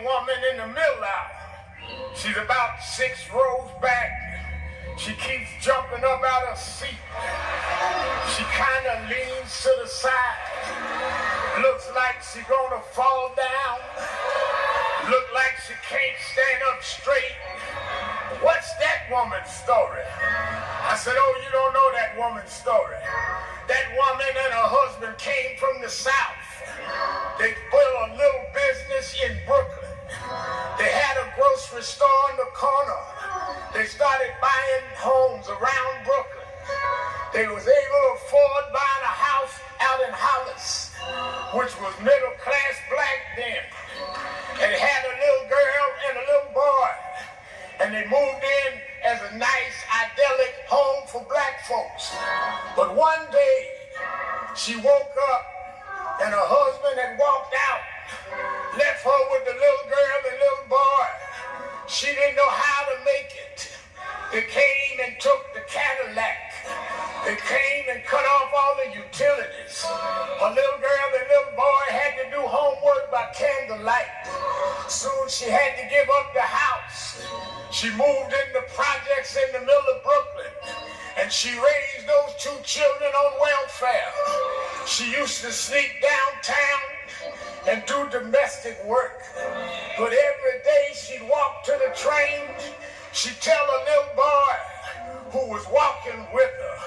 a woman in the middle aisle. She's about 6 rows back. She keeps jumping up out her seat. She kind of leans to the side. Looks like she's gonna fall down. Look like she can't stand up straight. What's that woman's story? I said, oh, you don't know that woman's story. That woman and her husband came from the South. They built a little business in Brooklyn. They had a grocery store in the corner. They started buying homes around Brooklyn. They was able to afford buying a house out in Hollis, which was middle class black then. And they had a little girl and a little boy. And they moved in as a nice, idyllic home for black folks. But one day, she woke up and her husband had walked out, left her with the little girl and little boy. She didn't know how to make it. They came and took the Cadillac. They came and cut off all the utilities. Her little girl and little boy had to do homework by candlelight. Soon she had to give up the house. She moved into projects in the middle of Brooklyn. And she raised those 2 children on welfare. She used to sneak downtown and do domestic work. But every day she'd walk to the train, she'd tell a little boy who was walking with her,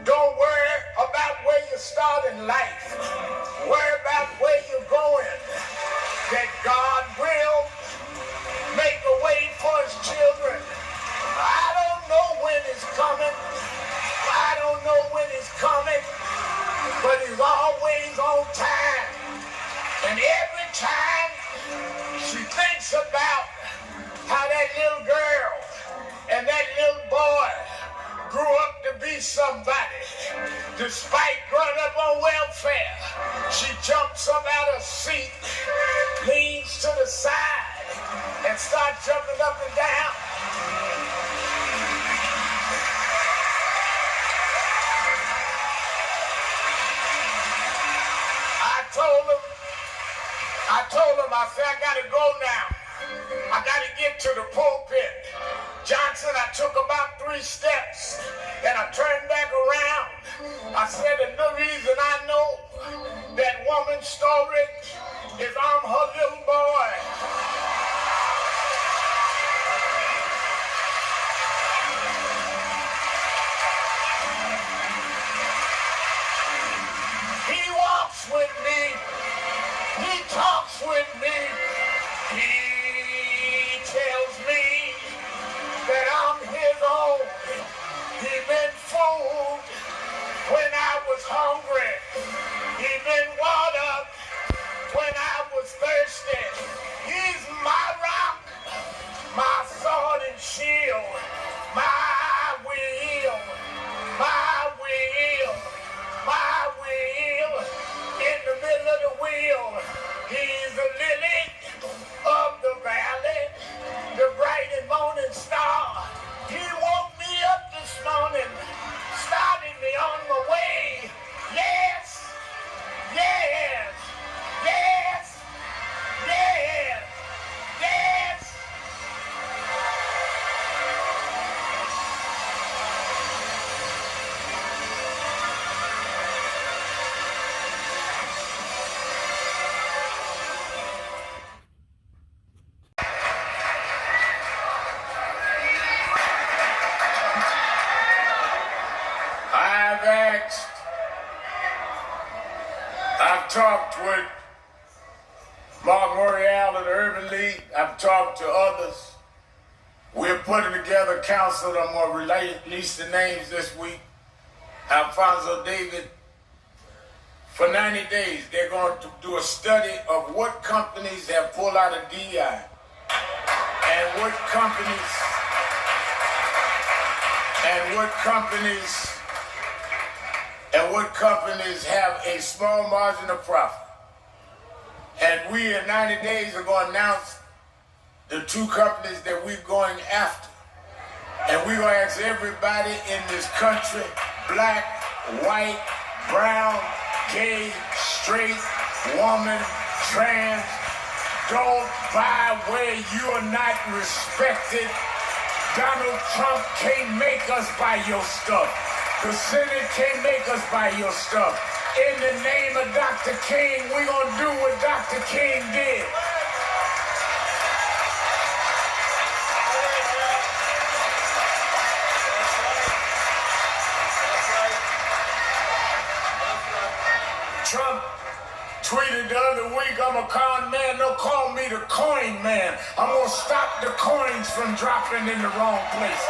don't worry about where you start in life. Worry about where you're going. That God will make a way for his children. I don't know when it's coming. I don't know when it's coming. But he's always on time. And every time she thinks about how that little girl and that little boy grew up to be somebody. Despite growing up on welfare, she jumps up out of her seat, leans to the side, and starts jumping up and down. I told him, I said, I gotta go now. I gotta get to the pulpit. Johnson, I took about 3 steps and I turned back around. I said, and the reason I know that woman's story is I'm her little boy. He walks with me. He talks with me. He tells me that I'm his own. He been food when I was hungry. He been water when I was thirsty. He's my rock, my sword and shield, my wheel, my wheel, my wheel. In the middle of the wheel, he's the lily of the valley, the bright and morning star. He woke me up this morning, started me on my way. Yes, yes, yes, yes, yes. I've talked with Mark Morial of the Urban League. I've talked to others. We're putting together a council. I'm going to release the names this week. Alfonso David, for 90 days, they're going to do a study of what companies have pulled out of DEI and what companies have a small margin of profit. And we in 90 days are going to announce the 2 companies that we're going after. And we're going to ask everybody in this country, black, white, brown, gay, straight, woman, trans, Don't buy where you are not respected. Donald Trump can't make us buy your stuff. The Senate can't make us buy your stuff. In the name of Dr. King, we're going to do what Dr. King did. Trump tweeted the other week, I'm a con man, don't call me the coin man. I'm going to stop the coins from dropping in the wrong place.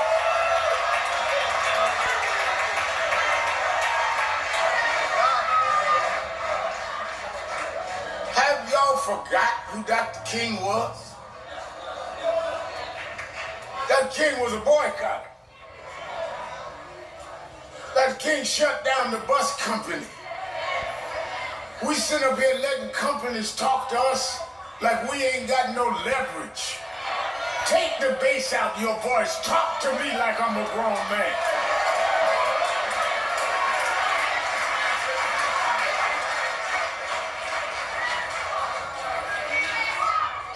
Have y'all forgot who Dr. King was? Dr. King was a boycott. Dr. King shut down the bus company. We sit up here letting companies talk to us like we ain't got no leverage. Take the bass out of your voice. Talk to me like I'm a grown man.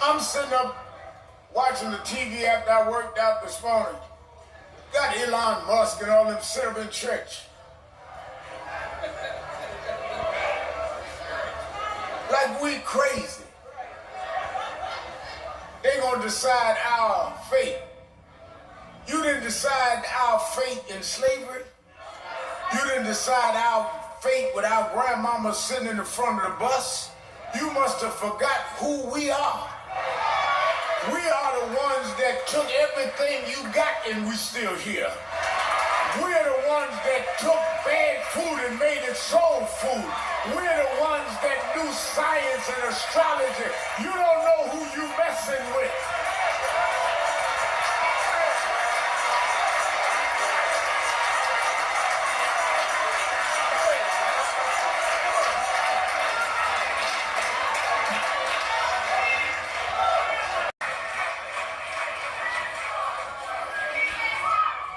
I'm sitting up watching the TV after I worked out this morning. Got Elon Musk and all them sit up in church. Like we crazy. They gonna decide our fate. You didn't decide our fate in slavery. You didn't decide our fate with our grandmama sitting in the front of the bus. You must have forgot who we are. We are the ones that took everything you got and we still here. We're the ones that took bad food and made it soul food. We're the ones that knew science and astrology. You don't know who you messing with.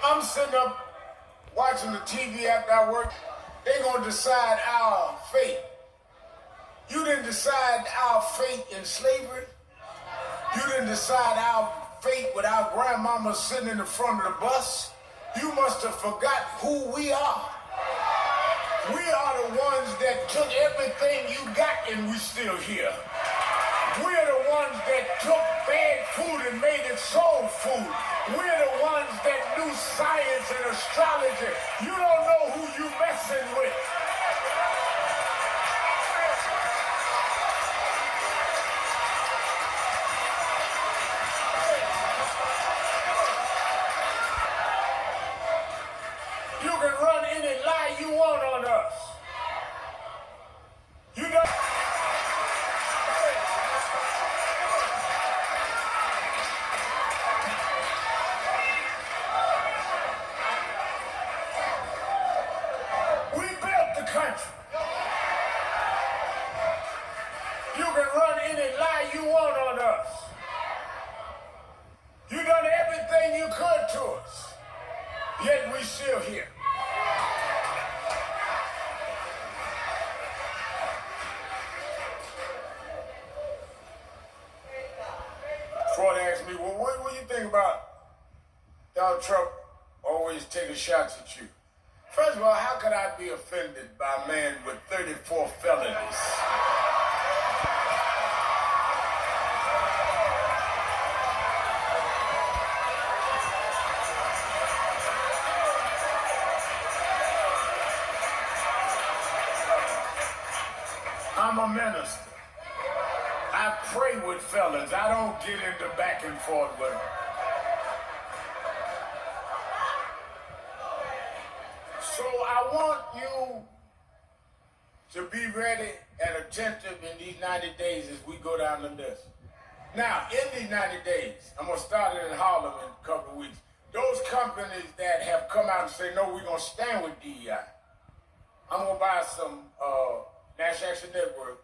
I'm sitting up watching the TV after I work. They're going to decide our fate. You didn't decide our fate in slavery. You didn't decide our fate with our grandmama sitting in the front of the bus. You must have forgot who we are. We are the ones that took everything you got and we still here. We're the ones that took bad food and made it soul food. We're the ones that knew science and astrology. You don't know who you messing with. You can run any lie you want on us. You know. Country. You can run any lie you want on us. You done everything you could to us, yet we still here. Ford asked me, well, what do you think about Donald Trump always taking shots at you? First of all, how could I be offended by a man with 34 felonies? I'm a minister. I pray with felons. I don't get into back and forth with them. So I want you to be ready and attentive in these 90 days as we go down the list. Now, in these 90 days, I'm going to start it in Harlem in a couple of weeks. Those companies that have come out and say, no, we're going to stand with DEI. I'm going to buy some National Action Network.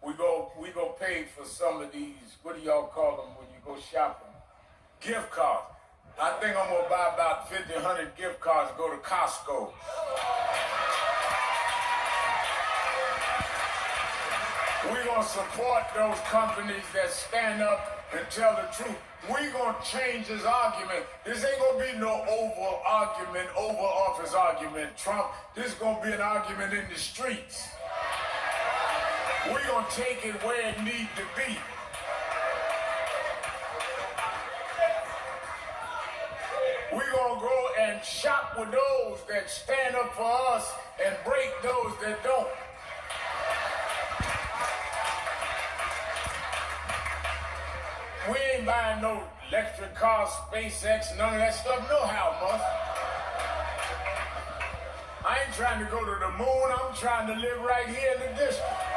We go pay for some of these, what do y'all call them when you go shopping? Gift cards. I think I'm going to buy about 50, 100 gift cards, go to Costco. We're going to support those companies that stand up and tell the truth. We're going to change this argument. This ain't going to be no Oval argument, Oval Office argument, Trump. This is going to be an argument in the streets. We're going to take it where it needs to be. We're going to go and shop with those that stand up for us and break those that don't. We ain't buying no electric cars, SpaceX, none of that stuff, no how much. I ain't trying to go to the moon, I'm trying to live right here in the district.